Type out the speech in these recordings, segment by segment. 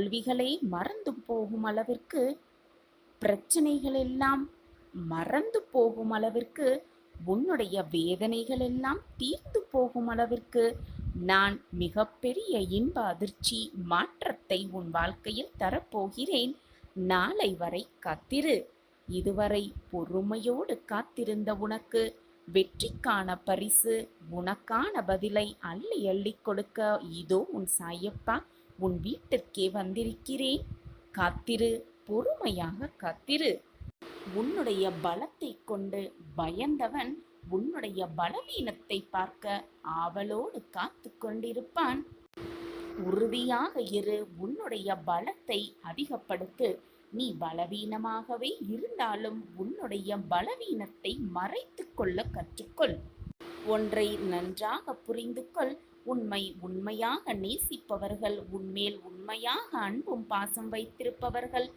தோல்விகளே மறந்து போகும் அளவிற்கு, பிரச்சனைகள் எல்லாம் மறந்து போகும் அளவிற்கு, உன்னுடைய வேதனைகள் எல்லாம் தீர்ந்து போகும் அளவிற்கு நான் மிகப்பெரிய இன்ப அதிர்ச்சி மாற்றத்தை உன் வாழ்க்கையில் தரப்போகிறேன். நாளை வரை காத்திரு. இதுவரை பொறுமையோடு காத்திருந்த உனக்கு வெற்றிக்கான பரிசு, உனக்கான பதிலை அள்ளி அள்ளி கொடுக்க இதோ உன் சாயப்பா உன் வீட்டிற்கே வந்திருக்கிறேன். காத்திரு, பொறுமையாக காத்திரு. உன்னுடைய பலத்தை கொண்டு பயந்தவன் உன்னுடைய பலவீனத்தை பார்க்க ஆவலோடு காத்து கொண்டிருப்பான். உறுதியாக இரு. உன்னுடைய பலத்தை அதிகப்படுத்து. நீ பலவீனமாகவே இருந்தாலும் உன்னுடைய பலவீனத்தை மறைத்து கொள்ள கற்றுக்கொள். ஒன்றை நன்றாக புரிந்து கொள். உண்மையாக நேசிப்பவர்கள், உன்மேல் உண்மையாக அன்பும் பாசம் வைத்திருப்பவர்கள்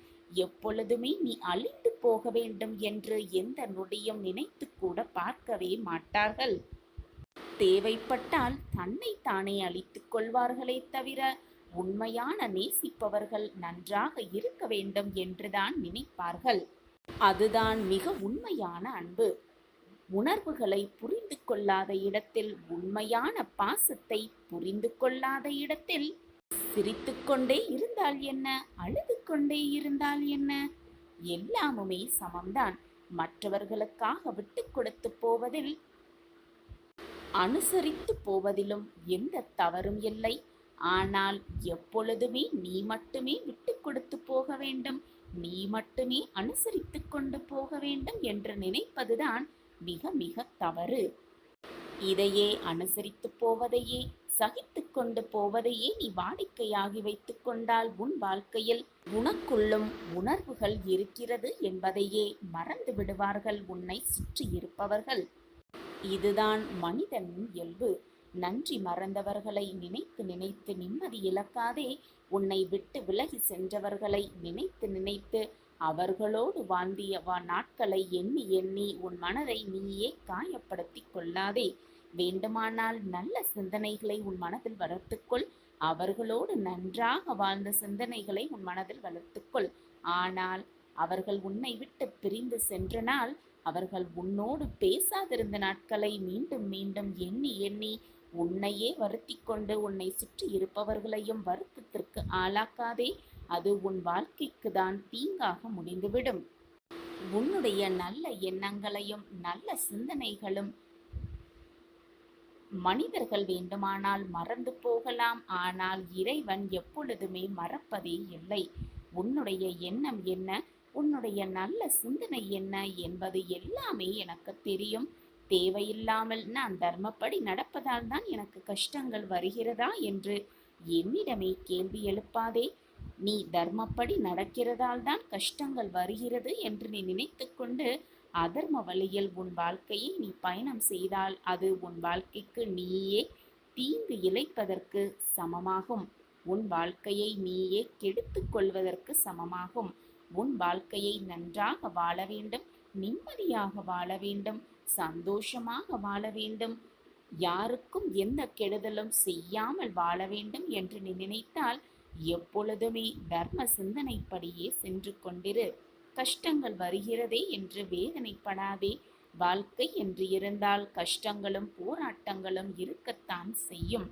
எப்பொழுதுமே நீ அழிந்து போக வேண்டும் என்று எந்த நொடியும் நினைத்து கூட பார்க்கவே மாட்டார்கள். தேவைப்பட்டால் தன்னை தானே அழித்துக் கொள்வார்களே தவிர உண்மையான நேசிப்பவர்கள் நன்றாக இருக்க வேண்டும் என்றுதான் நினைப்பார்கள். அதுதான் மிக உண்மையான அன்பு. உணர்வுகளை புரிந்து கொள்ளாத இடத்தில், உண்மையான பாசத்தை புரிந்து கொள்ளாத இடத்தில் சிரித்துக்கொண்டே இருந்தால் என்ன, அழுது கொண்டே இருந்தால் என்ன, எல்லாமுமே சமம்தான். மற்றவர்களுக்காக விட்டு கொடுத்து போவதில், அனுசரித்து போவதிலும் எந்த தவறும் இல்லை. ஆனால் எப்பொழுதுமே நீ மட்டுமே விட்டு கொடுத்து போக வேண்டும், நீ மட்டுமே அனுசரித்து கொண்டு போக வேண்டும் என்று நினைப்பதுதான் மிக மிக தவறு. இதையே அனுசரித்து போவதையே, சகித்து கொண்டு போவதையே நீ வாடிக்கையாகி வைத்துக் கொண்டால் உன் வாழ்க்கையில் உனக்குள்ளும் உணர்வுகள் இருக்கிறது என்பதையே மறந்து விடுவார்கள் உன்னை சுற்றி இருப்பவர்கள். இதுதான் மனிதனின் இயல்பு. நன்றி மறந்தவர்களை நினைத்து நினைத்து நிம்மதி இழக்காதே. உன்னை விட்டு விலகி சென்றவர்களை நினைத்து நினைத்து அவர்களோடு வாழ்ந்திய நாட்களை எண்ணி எண்ணி உன் மனதை நீயே காயப்படுத்தி கொள்ளாதே. வேண்டுமானால் நல்ல சிந்தனைகளை உன் மனதில் வளர்த்துக்கொள். அவர்களோடு நன்றாக வாழ்ந்த சிந்தனைகளை உன் மனதில் வளர்த்துக்கொள். ஆனால் அவர்கள் உன்னை விட்டு பிரிந்து சென்ற நாள், அவர்கள் உன்னோடு பேசாதிருந்த நாட்களை மீண்டும் மீண்டும் எண்ணி எண்ணி உன்னையே வருத்தி கொண்டு உன்னை சுற்றி இருப்பவர்களையும் வருத்தத்திற்கு ஆளாக்காதே. அது உன் வாழ்க்கைக்கு தான் தீங்காக முடிந்துவிடும். உன்னுடைய நல்ல எண்ணங்களையும் நல்ல சிந்தனைகளும் மனிதர்கள் வேண்டுமானால் மறந்து போகலாம். ஆனால் இறைவன் எப்பொழுதுமே மறப்பதே இல்லை. உன்னுடைய எண்ணம் என்ன, உன்னுடைய நல்ல சிந்தனை என்ன என்பது எல்லாமே எனக்கு தெரியும். தேவையில்லாமல் நான் தர்மப்படி நடப்பதால் தான் எனக்கு கஷ்டங்கள் வருகிறதா என்று என்னிடமே கேள்வி எழுப்பாதே. நீ தர்மப்படி நடக்கிறதால் தான் கஷ்டங்கள் வருகிறது என்று நீ நினைத்து கொண்டு அதர்ம வழியில் உன் வாழ்க்கையை நீ பயணம் செய்தால் அது உன் வாழ்க்கைக்கு நீயே தீங்கு இழைப்பதற்கு சமமாகும். உன் வாழ்க்கையை நீயே கெடுத்து கொள்வதற்கு சமமாகும். உன் வாழ்க்கையை நன்றாக வாழ வேண்டும், நிம்மதியாக வாழ வேண்டும், சந்தோஷமாக வாழ வேண்டும், யாருக்கும் எந்த கெடுதலும் செய்யாமல் வாழ வேண்டும் என்று நீ நினைத்தால் எப்பொழுதுமே தர்ம சிந்தனைப்படியே சென்று கொண்டிரு. கஷ்டங்கள் வருகிறதே என்று வேதனைப்படாதே. வாழ்க்கை என்று இருந்தால் கஷ்டங்களும் போராட்டங்களும் இருக்கத்தான் செய்யும்.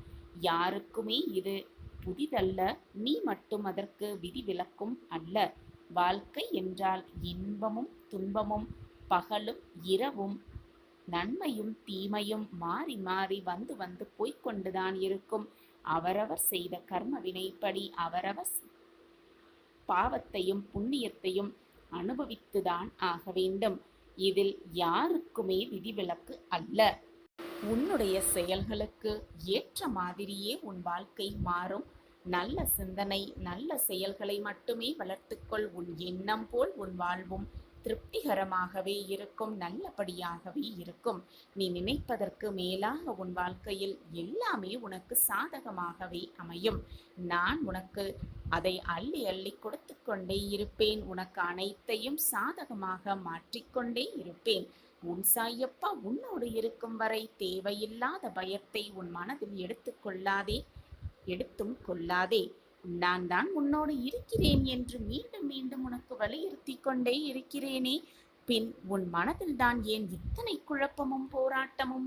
யாருக்குமே இது புதிதல்ல. நீ மட்டும் அதற்கு விதிவிலக்கும் அல்ல. வாழ்க்கை என்றால் இன்பமும் துன்பமும், பகலும் இரவும், நன்மையும் தீமையும் மாறி மாறி வந்து வந்து போய்கொண்டுதான் இருக்கும். அவரவர் செய்த கர்ம வினைப்படி அவரவர் பாவத்தையும் புண்ணியத்தையும் அனுபவித்துதான் ஆக வேண்டும். இதில் யாருக்குமே விதிவிலக்கு அல்ல. உன்னுடைய செயல்களுக்கு ஏற்ற மாதிரியே உன் வாழ்க்கை மாறும். நல்ல சிந்தனை, நல்ல செயல்களை மட்டுமே வளர்த்துக்கொள். உன் எண்ணம் போல் உன் வாழ்வும் திருப்திகரமாகவே இருக்கும், நல்லபடியாகவே இருக்கும். நீ நினைப்பதற்கு மேலாக உன் வாழ்க்கையில் எல்லாமே உனக்கு சாதகமாகவே அமையும். நான் உனக்கு அதை அள்ளி அள்ளி கொடுத்து கொண்டே இருப்பேன். உனக்கு அனைத்தையும் சாதகமாக மாற்றிக்கொண்டே இருப்பேன். உன் சாயப்பா உன்னோடு இருக்கும் வரை தேவையில்லாத பயத்தை உன் மனதில் எடுத்தும் கொள்ளாதே. நான் தான் உன்னோடு இருக்கிறேன் என்று மீண்டும் மீண்டும் உனக்கு வலியுறுத்தி கொண்டே இருக்கிறேனே, பின் உன் மனதில் தான் ஏன் இத்தனை குழப்பமும் போராட்டமும்?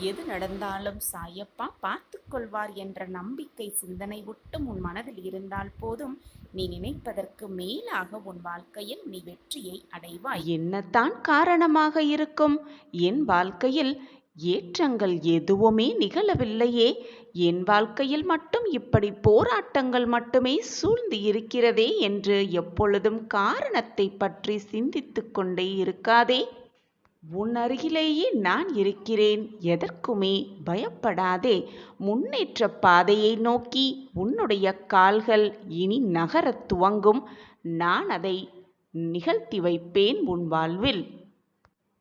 எது நடந்தாலும் சாயப்பா பார்த்து கொள்வார் என்ற நம்பிக்கை சிந்தனை ஒட்டும் உன் மனதில் இருந்தால் போதும், நீ நினைப்பதற்கு மேலாக உன் வாழ்க்கையில் நீ வெற்றியை அடைவாய். என்னத்தான் காரணமாக இருக்கும்? என் வாழ்க்கையில் ஏற்றங்கள் எதுவுமே நிகழவில்லையே, என் வாழ்க்கையில் மட்டும் இப்படி போராட்டங்கள் மட்டுமே சூழ்ந்து இருக்கிறதே என்று எப்பொழுதும் காரணத்தை பற்றி சிந்தித்துக் கொண்டே இருக்காதே. உன் அருகிலேயே நான் இருக்கிறேன், எதற்குமே பயப்படாதே. முன்னேற்ற பாதையை நோக்கி உன்னுடைய கால்கள் இனி நகரத் துவங்கும். நான் அதை நிகழ்த்தி வைப்பேன் உன் வாழ்வில்.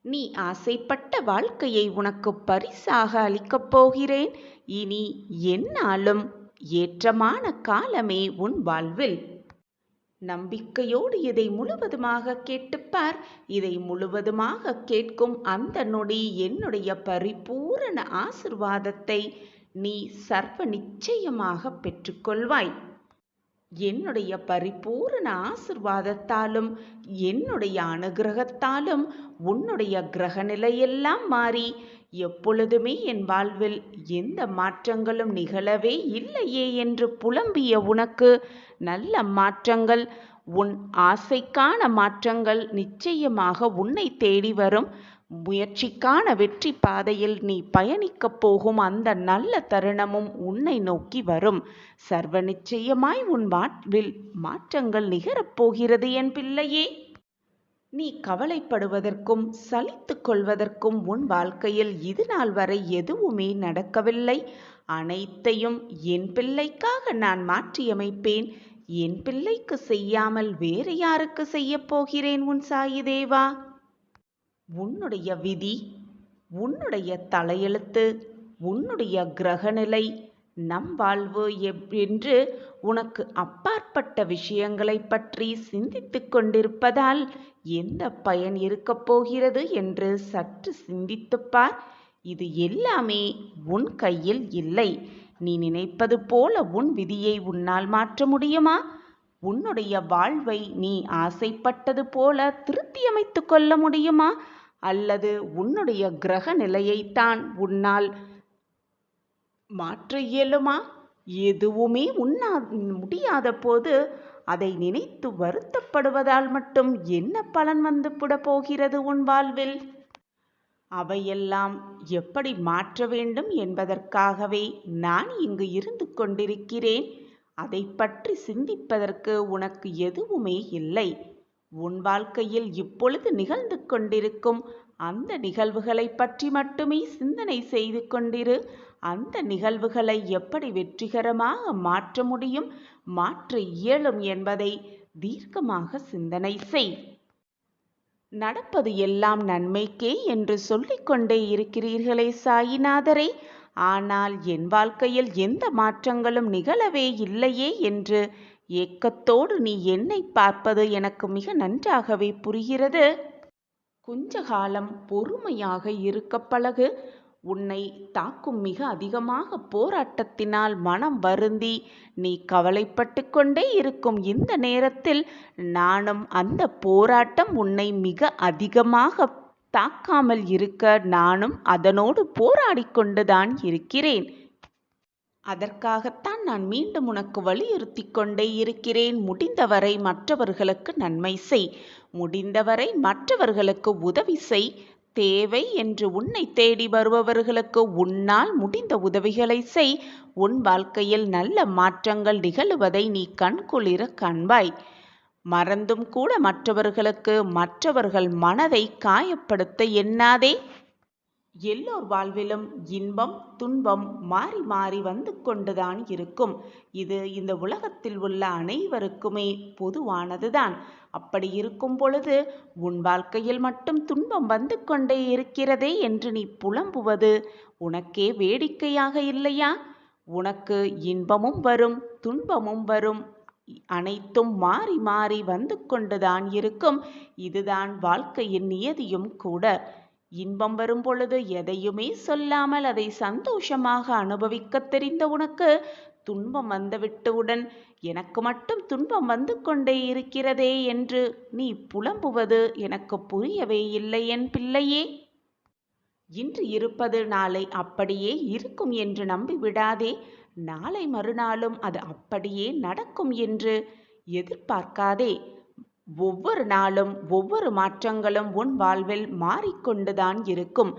நீ ஆசைப்பட்ட வாழ்க்கையை உனக்கு பரிசாக அளிக்கப் போகிறேன். இனி எந்நாளும் ஏற்றமான காலமே உன் வாழ்வில். நம்பிக்கையோடு இதை முழுவதுமாக கேட்டுப்பார். இதை முழுவதுமாக கேட்கும் அந்த நொடி என்னுடைய பரிபூரண ஆசிர்வாதத்தை நீ சர்வ நிச்சயமாக பெற்றுக்கொள்வாய். என்னுடைய பரிபூரண ஆசிர்வாதத்தாலும் என்னுடைய அனுகிரகத்தாலும் உன்னுடைய கிரக நிலையெல்லாம் மாறி எப்பொழுதுமே என் வாழ்வில் எந்த மாற்றங்களும் நிகழவே இல்லையே என்று புலம்பிய உனக்கு நல்ல மாற்றங்கள், உன் ஆசைக்கான மாற்றங்கள் நிச்சயமாக உன்னை தேடி வரும். முயற்சிக்கான வெற்றி பாதையில் நீ பயணிக்கப் போகும் அந்த நல்ல தருணமும் உன்னை நோக்கி வரும். சர்வ நிச்சயமாய் உன் வாழ்வில் மாற்றங்கள் நிகழப்போகிறது என் பிள்ளையே. நீ கவலைப்படுவதற்கும் சலித்து கொள்வதற்கும் உன் வாழ்க்கையில் இது நாள் வரை எதுவுமே நடக்கவில்லை. அனைத்தையும் என் பிள்ளைக்காக நான் மாற்றியமைப்பேன். என் பிள்ளைக்கு செய்யாமல் வேறு யாருக்கு செய்யப் போகிறேன் உன் சாயி தேவா? உன்னுடைய விதி, உன்னுடைய தலையெழுத்து, உன்னுடைய கிரகநிலை, நம் வாழ்வு என்று உனக்கு அப்பாற்பட்ட விஷயங்களை பற்றி சிந்தித்து கொண்டிருப்பதால் எந்த பயன் இருக்கப் போகிறது என்று சற்று சிந்தித்துப்பார். இது எல்லாமே உன் கையில் இல்லை. நீ நினைப்பது போல உன் விதியை உன்னால் மாற்ற முடியுமா? உன்னுடைய வாழ்வை நீ ஆசைப்பட்டது போல திருத்தி அமைத்து கொள்ள முடியுமா? அல்லது உன்னுடைய கிரக நிலையைத்தான் உன்னால் மாற்ற இயலுமா? எதுவுமே உன்னால் முடியாத போது அதை நினைத்து வருத்தப்படுவதால் மட்டும் என்ன பலன் வந்து போகிறது உன் வாழ்வில்? அவையெல்லாம் எப்படி மாற்ற வேண்டும் என்பதற்காகவே நான் இங்கு இருந்து கொண்டிருக்கிறேன். அதை பற்றி சிந்திப்பதற்கு உனக்கு எதுவுமே இல்லை. உன் வாழ்க்கையில் இப்பொழுது நிகழ்ந்து கொண்டிருக்கும் அந்த நிகழ்வுகளை பற்றி மட்டுமே சிந்தனை செய்து கொண்டிரு. அந்த நிகழ்வுகளை எப்படி வெற்றிகரமாக மாற்ற முடியும், மாற்ற இயலும் என்பதை தீர்க்கமாக சிந்தனை செய். நடப்பது எல்லாம் நன்மைக்கே என்று சொல்லிக்கொண்டே இருக்கிறீர்களே சாயிநாதரே, ஆனால் என் வாழ்க்கையில் எந்த மாற்றங்களும் நிகழவே இல்லையே என்று ஏக்கத்தோடு நீ என்னை பார்ப்பது எனக்கு மிக நன்றாகவே புரிகிறது. கொஞ்ச காலம் பொறுமையாக இருக்க பழகு. உன்னை தாக்கும் மிக அதிகமாக போராட்டத்தினால் மனம் வருந்தி நீ கவலைப்பட்டு கொண்டே இருக்கும் இந்த நேரத்தில் நானும் அந்த போராட்டம் உன்னை மிக அதிகமாக தாக்காமல் இருக்க நானும் அதனோடு போராடி கொண்டுதான் இருக்கிறேன். அதற்காகத்தான் நான் மீண்டும் உனக்கு வலியுறுத்தி கொண்டே இருக்கிறேன். முடிந்தவரை மற்றவர்களுக்கு நன்மை செய், முடிந்தவரை மற்றவர்களுக்கு உதவி செய். தேவை என்று உன்னை தேடி வருபவர்களுக்கு உன்னால் முடிந்த உதவிகளை செய். உன் வாழ்க்கையில் நல்ல மாற்றங்கள் நிகழுவதை நீ கண்குளிர காண்பாய். மறந்தும் கூட மற்றவர்கள் மனதை காயப்படுத்த எண்ணாதே. எல்லோர் வாழ்விலும் இன்பம் துன்பம் மாறி மாறி வந்து கொண்டுதான் இருக்கும். இது இந்த உலகத்தில் உள்ள அனைவருக்குமே பொதுவானதுதான். அப்படி இருக்கும் பொழுது உன் வாழ்க்கையில் மட்டும் துன்பம் வந்து கொண்டே இருக்கிறதே என்று நீ புலம்புவது உனக்கே வேடிக்கையாக இல்லையா? உனக்கு இன்பமும் வரும் துன்பமும் வரும், அனைத்தும் மாறி மாறி வந்து கொண்டுதான் இருக்கும். இதுதான் வாழ்க்கையின் நியதியும் கூட. இன்பம் வரும் பொழுது எதையுமே சொல்லாமல் அதை சந்தோஷமாக அனுபவிக்க தெரிந்த உனக்கு துன்பம் வந்துவிட்டவுடன் எனக்கு மட்டும் துன்பம் வந்து கொண்டே இருக்கிறதே என்று நீ புலம்புவது எனக்கு புரியவே இல்லை என் பிள்ளையே. இன்று இருப்பது நாளை அப்படியே இருக்கும் என்று நம்பிவிடாதே. நாளை மறுநாளும் அது அப்படியே நடக்கும் என்று எதிர்பார்க்காதே. ஒவ்வொரு நாளும் ஒவ்வொரு மாற்றங்களும் உன் வாழ்வில் மாறிக்கொண்டுதான் இருக்கும்.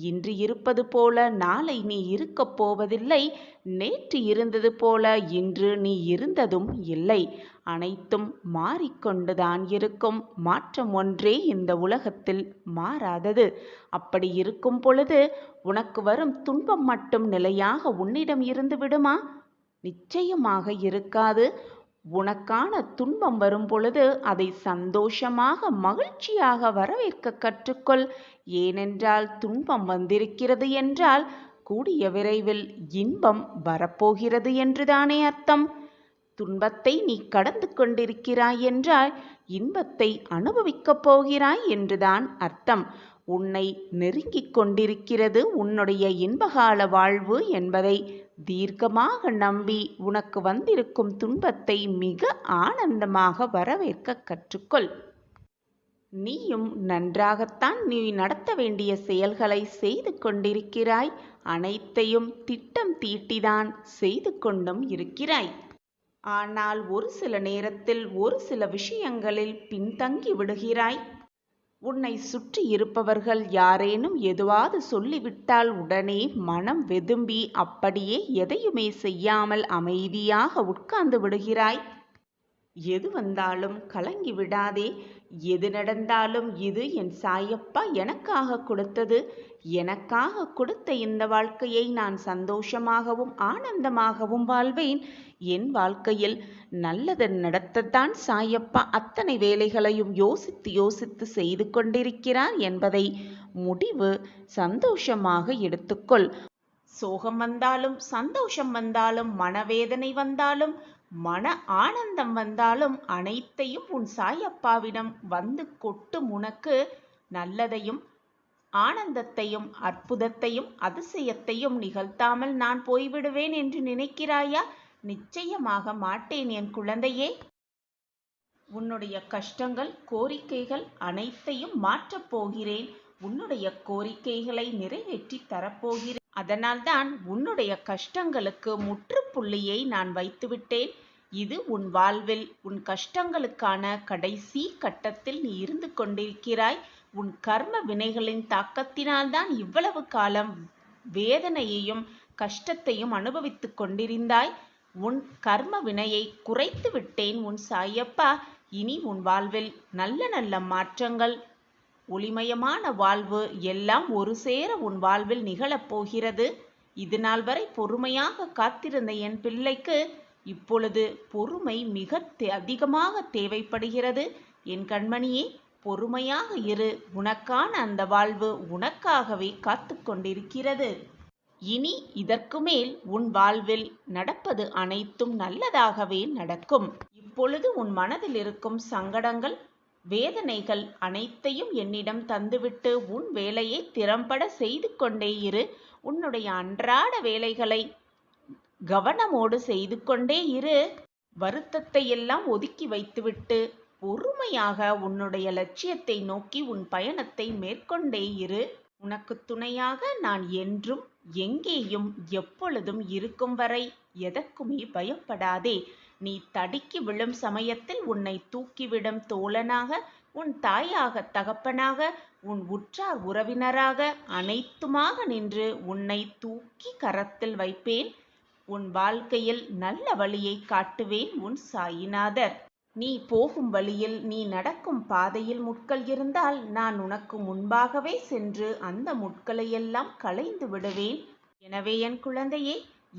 இன்று இருப்பது போல நாளை நீ இருக்கப் போவதில்லை. நேற்று இருந்தது போல இன்று நீ இருந்ததும் இல்லை. அனைத்தும் மாறிக்கொண்டுதான் இருக்கும். மாற்றம் ஒன்றே இந்த உலகத்தில் மாறாதது. அப்படி இருக்கும் பொழுது உனக்கு வரும் துன்பம் மட்டும் நிலையாக உன்னிடம் இருந்து விடுமா? நிச்சயமாக இருக்காது. உனக்கான துன்பம் வரும் பொழுது அதை சந்தோஷமாக மகிழ்ச்சியாக வரவேற்க கற்றுக்கொள். ஏனென்றால் துன்பம் வந்திருக்கிறது என்றால் கூடிய விரைவில் இன்பம் வரப்போகிறது என்றுதானே அர்த்தம். துன்பத்தை நீ கடந்து கொண்டிருக்கிறாய் என்றால் இன்பத்தை அனுபவிக்கப் போகிறாய் என்றுதான் அர்த்தம். உன்னை நெருங்கிக் கொண்டிருக்கிறது உன்னுடைய இன்பகால வாழ்வு என்பதை தீர்க்கமாக நம்பி உனக்கு வந்திருக்கும் துன்பத்தை மிக ஆனந்தமாக வரவேற்க கற்றுக்கொள். நீயும் நன்றாகத்தான் நீ நடத்த வேண்டிய செயல்களை செய்து கொண்டிருக்கிறாய். அனைத்தையும் திட்டம் தீட்டிதான் செய்து கொண்டும் இருக்கிறாய். ஆனால் ஒரு சில நேரத்தில் ஒரு சில விஷயங்களில் பின்தங்கி விடுகிறாய். உன்னை சுற்றி இருப்பவர்கள் யாரேனும் எதுவாது சொல்லிவிட்டால் உடனே மனம் வெதும்பி அப்படியே எதையுமே செய்யாமல் அமைதியாக உட்கார்ந்து விடுகிறாய். எது வந்தாலும் கலங்கி விடாதே. எது நடந்தாலும் இது என் சாயப்பா எனக்காக கொடுத்தது. எனக்காக கொடுத்த இந்த வாழ்க்கையை நான் சந்தோஷமாகவும் ஆனந்தமாகவும் வாழ்வேன். என் வாழ்க்கையில் நல்லது நடத்தத்தான் சாயப்பா அத்தனை வேலைகளையும் யோசித்து யோசித்து செய்து கொண்டிருக்கிறார் என்பதை முடிவு சந்தோஷமாக எடுத்துக்கொள். சோகம் வந்தாலும் சந்தோஷம் வந்தாலும் மனவேதனை வந்தாலும் மன ஆனந்தம் வந்தாலும் அனைத்தையும் உன் சாயப்பாவிடம் வந்து கொட்டும். உனக்கு நல்லதையும் ஆனந்தத்தையும் அற்புதத்தையும் அதிசயத்தையும் நிகழ்த்தாமல் நான் போய்விடுவேன் என்று நினைக்கிறாயா? நிச்சயமாக மாட்டேன் என் குழந்தையே. உன்னுடைய கஷ்டங்கள் கோரிக்கைகள் அனைத்தையும் மாற்றப் போகிறேன். உன்னுடைய கோரிக்கைகளை நிறைவேற்றி தரப்போகிறேன். அதனால்தான் உன்னுடைய கஷ்டங்களுக்கு முற்றுப்புள்ளியை நான் வைத்துவிட்டேன். இது உன் வாழ்வில் உன் கஷ்டங்களுக்கான கடைசி கட்டத்தில் நீ இருந்து கொண்டிருக்கிறாய். உன் கர்ம வினைகளின் தாக்கத்தினால்தான் இவ்வளவு காலம் வேதனையையும் கஷ்டத்தையும் அனுபவித்துக் கொண்டிருந்தாய். உன் கர்ம வினையை குறைத்து விட்டேன் உன் சாயப்பா. இனி உன் வாழ்வில் நல்ல நல்ல மாற்றங்கள், ஒளிமயமான வாழ்வு எல்லாம் ஒரு சேர உன் வாழ்வில் நிகழப்போகிறது. இது நாள் வரை பொறுமையாக காத்திருந்த என் பிள்ளைக்கு இப்பொழுது பொறுமை மிக அதிகமாக தேவைப்படுகிறது. என் கண்மணியே, பொறுமையாக இரு. உனக்கான அந்த வாழ்வு உனக்காகவே காத்து கொண்டிருக்கிறது. இனி இதற்கு மேல் உன் வாழ்வில் நடப்பது அனைத்தும் நல்லதாகவே நடக்கும். இப்பொழுது உன் மனதில் இருக்கும் சங்கடங்கள் வேதனைகள் அனைத்தையும் என்னிடம் தந்துவிட்டு உன் வேலையை திறம்பட செய்து கொண்டே இரு. உன்னுடைய அன்றாட வேலைகளை கவனமோடு செய்து கொண்டே இரு. வருத்தத்தை எல்லாம் ஒதுக்கி வைத்துவிட்டு பொறுமையாக உன்னுடைய லட்சியத்தை நோக்கி உன் பயணத்தை மேற்கொண்டே இரு. உனக்கு துணையாக நான் என்றும் எங்கேயும் எப்பொழுதும் இருக்கும் வரை எதற்குமே பயப்படாதே. நீ தடுக்கி விழும் சமயத்தில் உன்னை தூக்கிவிடும் தோழனாக, உன் தாயாக தகப்பனாக, உன் உற்றார் உறவினராக அனைத்துமாக நின்று உன்னை தூக்கி கரத்தில் வைப்பேன். உன் வாழ்க்கையில் நல்ல வழியை காட்டுவேன் உன் சாயிநாதர். நீ போகும் வழியில், நீ நடக்கும் பாதையில் முட்கள் இருந்தால் நான் உனக்கு முன்பாகவே சென்று அந்த முட்களையெல்லாம் களைந்து விடுவேன். எனவே என் குழந்தையே,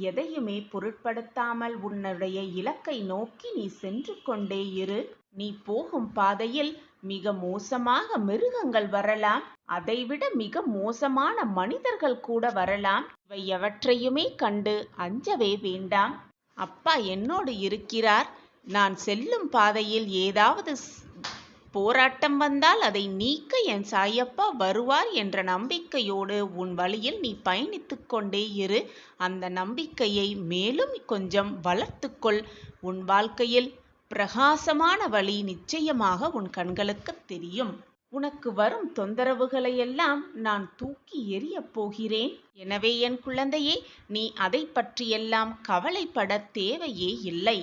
எதையுமே பொருட்படுத்தாமல் உன்னுடைய இலக்கை நோக்கி நீ சென்று கொண்டே இரு. நீ போகும் பாதையில் மிக மோசமாக மிருகங்கள் வரலாம், அதைவிட மிக மோசமான மனிதர்கள் கூட வரலாம். இவை எவற்றையுமே கண்டு அஞ்சவே வேண்டாம். அப்பா என்னோடு இருக்கிறார். நான் செல்லும் பாதையில் ஏதாவது போராட்டம் வந்தால் அதை நீக்க என் சாயப்பா வருவார் என்ற நம்பிக்கையோடு உன் வழியில் நீ பயணித்துக் கொண்டே இரு. அந்த நம்பிக்கையை மேலும் கொஞ்சம் வளர்த்துக்கொள். உன் வாழ்க்கையில் பிரகாசமான வழி நிச்சயமாக உன் கண்களுக்கு தெரியும். உனக்கு வரும் தொந்தரவுகளையெல்லாம் நான் தூக்கி எறியப் போகிறேன். எனவே என் குழந்தையே, நீ அதை பற்றியெல்லாம் கவலைப்பட தேவையே இல்லை.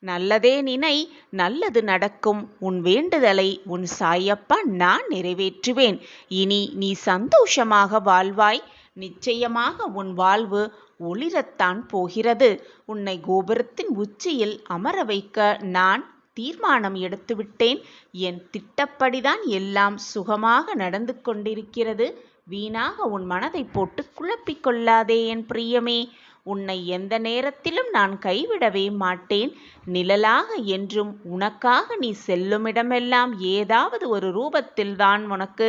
நல்லதே நினை, நல்லது நடக்கும். உன் வேண்டுதலை உன் சாயப்பா நான் நிறைவேற்றுவேன். இனி நீ சந்தோஷமாக வாழ்வாய். நிச்சயமாக உன் வாழ்வு ஒளிரத்தான் போகிறது. உன்னை கோபுரத்தின் உச்சியில் அமர வைக்க நான் தீர்மானம் எடுத்துவிட்டேன். என் திட்டப்படிதான் எல்லாம் சுகமாக நடந்து கொண்டிருக்கிறது. வீணாக உன் மனதை போட்டு குழப்பிக் கொள்ளாதே என் பிரியமே. உன்னை எந்த நேரத்திலும் நான் கைவிடவே மாட்டேன். நிழலாக என்றும் உனக்காக நீ செல்லுமிடமெல்லாம் ஏதாவது ஒரு ரூபத்தில்தான் உனக்கு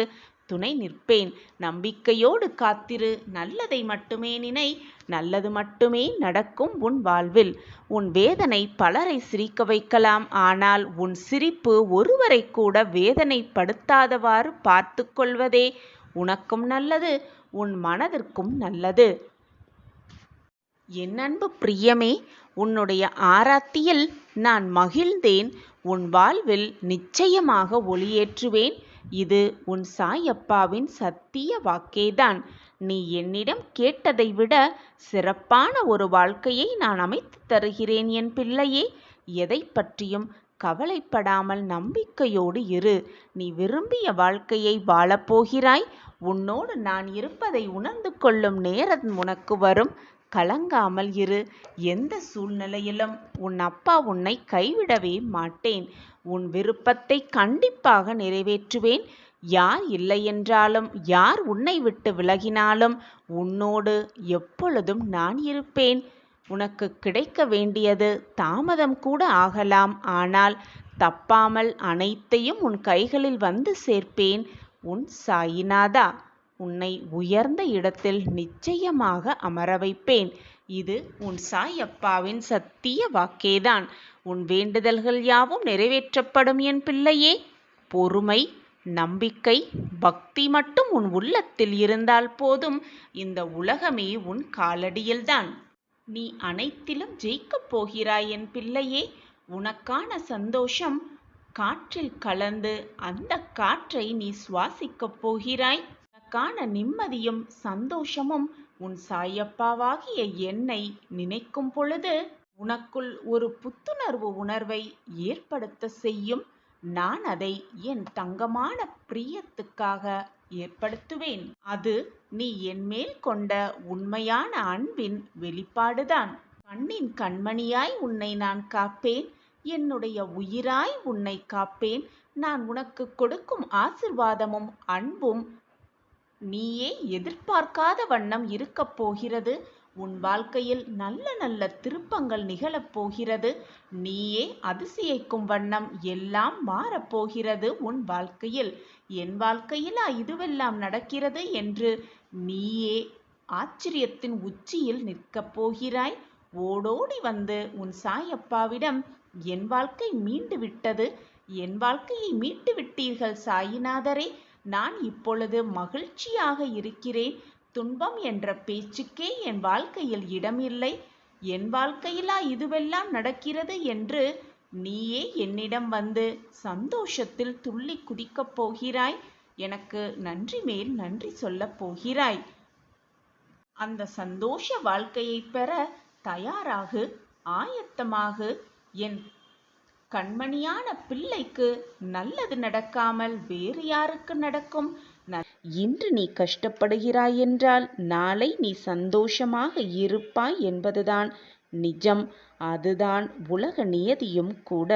துணை நிற்பேன். நம்பிக்கையோடு காத்திரு. நல்லதை மட்டுமே நினை. நல்லது மட்டுமே நடக்கும் உன் வாழ்வில். உன் வேதனை பலரை சிரிக்க வைக்கலாம். ஆனால் உன் சிரிப்பு ஒருவரை கூட வேதனைப்படுத்தாதவாறு பார்த்து கொள்வதே உனக்கும் நல்லது, உன் மனதிற்கும் நல்லது. என் அன்பு பிரியமே, உன்னுடைய ஆராத்தியில் நான் மகிழ்ந்தேன். உன் வாழ்வில் நிச்சயமாக ஒளியேற்றுவேன். இது உன் சாயப்பாவின் சத்திய வாக்கேதான். நீ என்னிடம் கேட்டதை விட சிறப்பான ஒரு வாழ்க்கையை நான் அமைத்து தருகிறேன் என் பிள்ளையே. எதை பற்றியும் கவலைப்படாமல் நம்பிக்கையோடு இரு. நீ விரும்பிய வாழ்க்கையை வாழப்போகிறாய். உன்னோடு நான் இருப்பதை உணர்ந்து கொள்ளும் நேரம் உனக்கு வரும். கலங்காமல் இரு. எந்த சூழ்நிலையிலும் உன் அப்பா உன்னை கைவிடவே மாட்டேன். உன் விருப்பத்தை கண்டிப்பாக நிறைவேற்றுவேன். யார் இல்லை என்றாலும், யார் உன்னை விட்டு விலகினாலும் உன்னோடு எப்பொழுதும் நான் இருப்பேன். உனக்கு கிடைக்க வேண்டியது தாமதம் கூட ஆகலாம். ஆனால் தப்பாமல் அனைத்தையும் உன் கைகளில் வந்து சேர்ப்பேன். உன் சாயிநாதா. உன்னை உயர்ந்த இடத்தில் நிச்சயமாக அமர வைப்பேன். இது உன் சாயப்பாவின் சத்திய வாக்கேதான். உன் வேண்டுதல்கள் யாவும் நிறைவேற்றப்படும் என் பிள்ளையே. பொறுமை, நம்பிக்கை, பக்தி மட்டும் உன் உள்ளத்தில் இருந்தால் போதும். இந்த உலகமே உன் காலடியில்தான். நீ அனைத்திலும் ஜெயிக்கப் போகிறாய் என் பிள்ளையே. உனக்கான சந்தோஷம் காற்றில் கலந்து அந்த காற்றை நீ சுவாசிக்கப் போகிறாய். உனக்கான நிம்மதியும் சந்தோஷமும் உன் சாயப்பாவாகிய என்னை நினைக்கும் பொழுது உனக்குள் ஒரு புத்துணர்வு உணர்வை ஏற்படுத்த செய்யும். நான் அதை என் தங்கமான பிரியத்துக்காக ஏற்படுத்துவேன். அது நீ என்மேல் கொண்ட உண்மையான அன்பின் வெளிப்பாடுதான். கண்ணின் கண்மணியாய் உன்னை நான் காப்பேன். என்னுடைய உயிராய் உன்னை காப்பேன். நான் உனக்கு கொடுக்கும் ஆசிர்வாதமும் அன்பும் நீயே எதிர்பார்க்காத வண்ணம் இருக்கப் போகிறது. உன் வாழ்க்கையில் நல்ல நல்ல திருப்பங்கள் நிகழப் போகிறது. நீயே அதிசயிக்கும் வண்ணம் எல்லாம் மாறப்போகிறது உன் வாழ்க்கையில். என் வாழ்க்கையிலா இதுவெல்லாம் நடக்கிறது என்று நீயே ஆச்சரியத்தின் உச்சியில் நிற்கப் போகிறாய். ஓடோடி வந்து உன் சாயப்பாவிடம் என் வாழ்க்கை மீண்டு விட்டது, என் வாழ்க்கையை மீட்டு விட்டீர்கள் சாயிநாதரே, நான் இப்பொழுது மகிழ்ச்சியாக இருக்கிறேன். துன்பம் என்ற பேச்சுக்கே என் வாழ்க்கையில் இடமில்லை. என் வாழ்க்கையிலா இதுவெல்லாம் நடக்கிறது என்று நீயே என்னிடம் வந்து சந்தோஷத்தில் துள்ளி குதிக்கப் போகிறாய். எனக்கு நன்றி மேல் நன்றி சொல்லப் போகிறாய். அந்த சந்தோஷ வாழ்க்கையை பெற தயாராகு, ஆயத்தமாகு. என் கண்மணியான பிள்ளைக்கு நல்லது நடக்காமல் வேறு யாருக்கு நடக்கும்? இன்று நீ கஷ்டப்படுகிறாய் என்றால் நாளை நீ சந்தோஷமாக இருப்பாய் என்பதுதான் நிஜம். அதுதான் உலக நியதியும் கூட.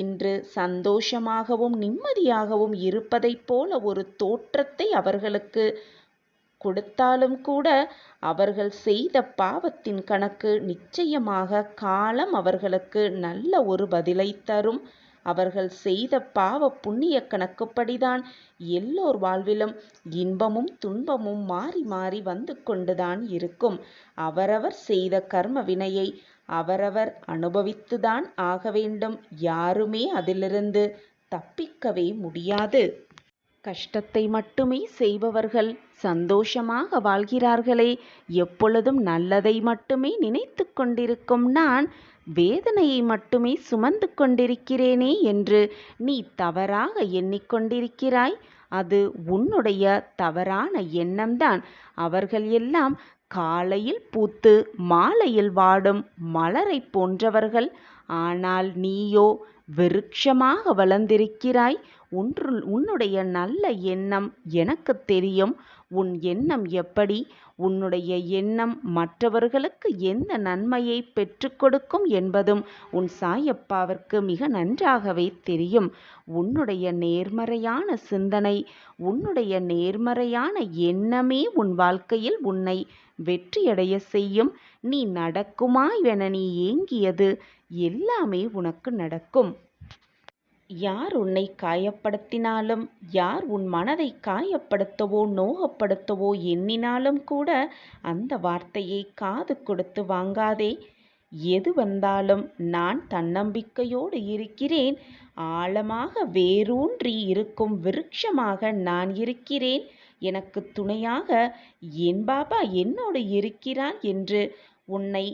இன்று சந்தோஷமாகவும் நிம்மதியாகவும் இருப்பதைப் போல ஒரு தோற்றத்தை அவர்களுக்கு கொடுத்தாலும் கூட அவர்கள் செய்த பாவத்தின் கணக்கு நிச்சயமாக காலம் அவர்களுக்கு நல்ல ஒரு பதிலை தரும். அவர்கள் செய்த பாவ புண்ணிய கணக்குப்படிதான் எல்லோர் வாழ்விலும் இன்பமும் துன்பமும் மாறி மாறி வந்து கொண்டுதான் இருக்கும். அவரவர் செய்த கர்ம வினையை அவரவர் அனுபவித்துதான் ஆக வேண்டும். யாருமே அதிலிருந்து தப்பிக்கவே முடியாது. கஷ்டத்தை மட்டுமே செய்பவர்கள் சந்தோஷமாக வாழ்கிறார்களே. எப்பொழுதும் நல்லதை மட்டுமே நினைத்து கொண்டிருக்கும் நான் வேதனையை மட்டுமே சுமந்து கொண்டிருக்கிறேனே என்று நீ தவறாக எண்ணிக்கொண்டிருக்கிறாய். அது உன்னுடைய தவறான எண்ணம்தான். அவர்கள் எல்லாம் காலையில் பூத்து மாலையில் வாடும் மலரை போன்றவர்கள். ஆனால் நீயோ விருட்சமாக வளர்ந்திருக்கிறாய். உன்னுடைய நல்ல எண்ணம் எனக்கு தெரியும். உன் எண்ணம் எப்படி, உன்னுடைய எண்ணம் மற்றவர்களுக்கு எந்த நன்மையை பெற்றுக் கொடுக்கும் என்பதும் உன் சாயப்பாவிற்கு மிக நன்றாகவே தெரியும். உன்னுடைய நேர்மறையான சிந்தனை, உன்னுடைய நேர்மறையான எண்ணமே உன் வாழ்க்கையில் உன்னை வெற்றியடைய செய்யும். நீ நடக்குமா என நீ ஏங்கியது எல்லாமே உனக்கு நடக்கும். யார் உன்னை காயப்படுத்தினாலும், யார் உன் மனதை காயப்படுத்தவோ நோகப்படுத்தவோ எண்ணினாலும் கூட அந்த வார்த்தையை காது கொடுத்து வாங்காதே. எது வந்தாலும் நான் தன்னம்பிக்கையோடு இருக்கிறேன். ஆழமாக வேரூன்றி இருக்கும் விருட்சமாக நான் இருக்கிறேன். எனக்கு துணையாக என் பாபா என்னோடு இருக்கிறார் என்று உன்னை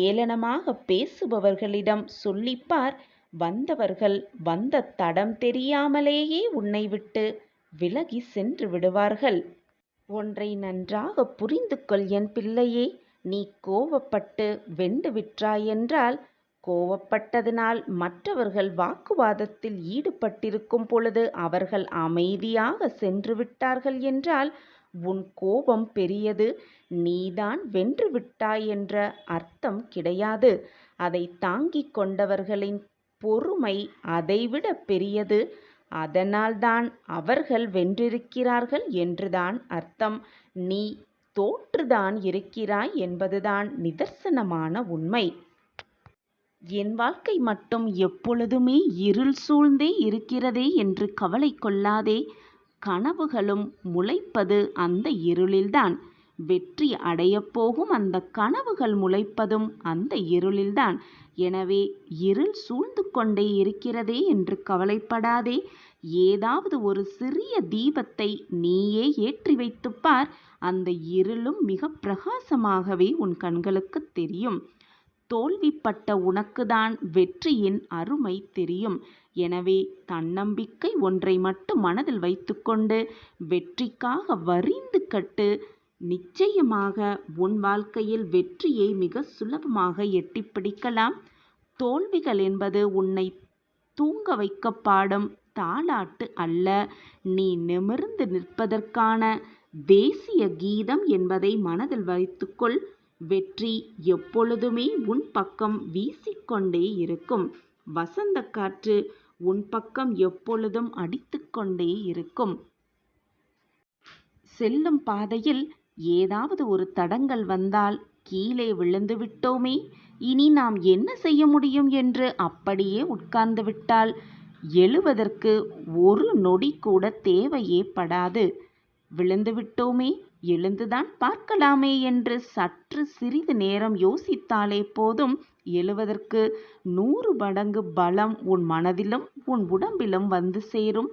ஏளனமாக பேசுபவர்களிடம் சொல்லிப்பார். வந்தவர்கள் வந்த தடம் தெரியாமலேயே உன்னை விட்டு விலகி சென்று விடுவார்கள். ஒன்றை நன்றாக புரிந்து கொள் என் பிள்ளையே. நீ கோபப்பட்டு வெண்டு விட்டாயென்றால், கோபப்பட்டதினால் மற்றவர்கள் வாக்குவாதத்தில் ஈடுபட்டிருக்கும் பொழுது அவர்கள் அமைதியாக சென்று விட்டார்கள் என்றால் உன் கோபம் பெரியது. நீதான் வென்று விட்டாய் என்ற அர்த்தம் கிடையாது. அதை தாங்கிக் கொண்டவர்களின் பொறுமை அதைவிட பெரியது. அதனால்தான் அவர்கள் வென்றிருக்கிறார்கள் என்றுதான் அர்த்தம். நீ தோற்றுதான் இருக்கிறாய் என்பதுதான் நிதர்சனமான உண்மை. என் வாழ்க்கை மட்டும் எப்பொழுதுமே இருள் சூழ்ந்தே இருக்கிறதே என்று கவலை கொள்ளாதே. கனவுகளும் முளைப்பது அந்த இருளில்தான். வெற்றி அடையப் போகும் அந்த கனவுகள் முளைப்பதும் அந்த இருளில்தான். எனவே இருள் சூழ்ந்து கொண்டே இருக்கிறதே என்று கவலைப்படாதே. ஏதாவது ஒரு சிறிய தீபத்தை நீயே ஏற்றி வைத்துப் பார். அந்த இருளும் மிக பிரகாசமாகவே உன் கண்களுக்கு தெரியும். தோல்விப்பட்ட உனக்குதான் வெற்றியின் அருமை தெரியும். எனவே தன்னம்பிக்கை ஒன்றை மட்டும் மனதில் வைத்துக்கொண்டு வெற்றிக்காக வரிந்து கட்டு. நிச்சயமாக உன் வாழ்க்கையில் வெற்றியை மிக சுலபமாக எட்டிப் பிடிக்கலாம். தோல்விகள் என்பது உன்னை தூங்க வைக்க பாடும் தாலாட்டு அல்ல. நீ நிமிர்ந்து நிற்பதற்கான தேசிய கீதம் என்பதை மனதில் வைத்துக்கொள். வெற்றி எப்பொழுதுமே உன் பக்கம் வீசிக்கொண்டே இருக்கும். வசந்த காற்று உன் பக்கம் எப்பொழுதும் அடித்துக்கொண்டே இருக்கும். செல்லும் பாதையில் ஏதாவது ஒரு தடங்கல் வந்தால் கீழே விழுந்து விட்டோமே, இனி நாம் என்ன செய்ய முடியும் என்று அப்படியே உட்கார்ந்து விட்டால் எழுவதற்கு ஒரு நொடி கூட தேவையே படாது. விழுந்து விட்டோமே, எழுந்துதான் பார்க்கலாமே என்று சற்று சிறிது நேரம் யோசித்தாலே போதும். எழுவதற்கு 100 மடங்கு பலம் உன் மனதிலும் உன் உடம்பிலும் வந்து சேரும்.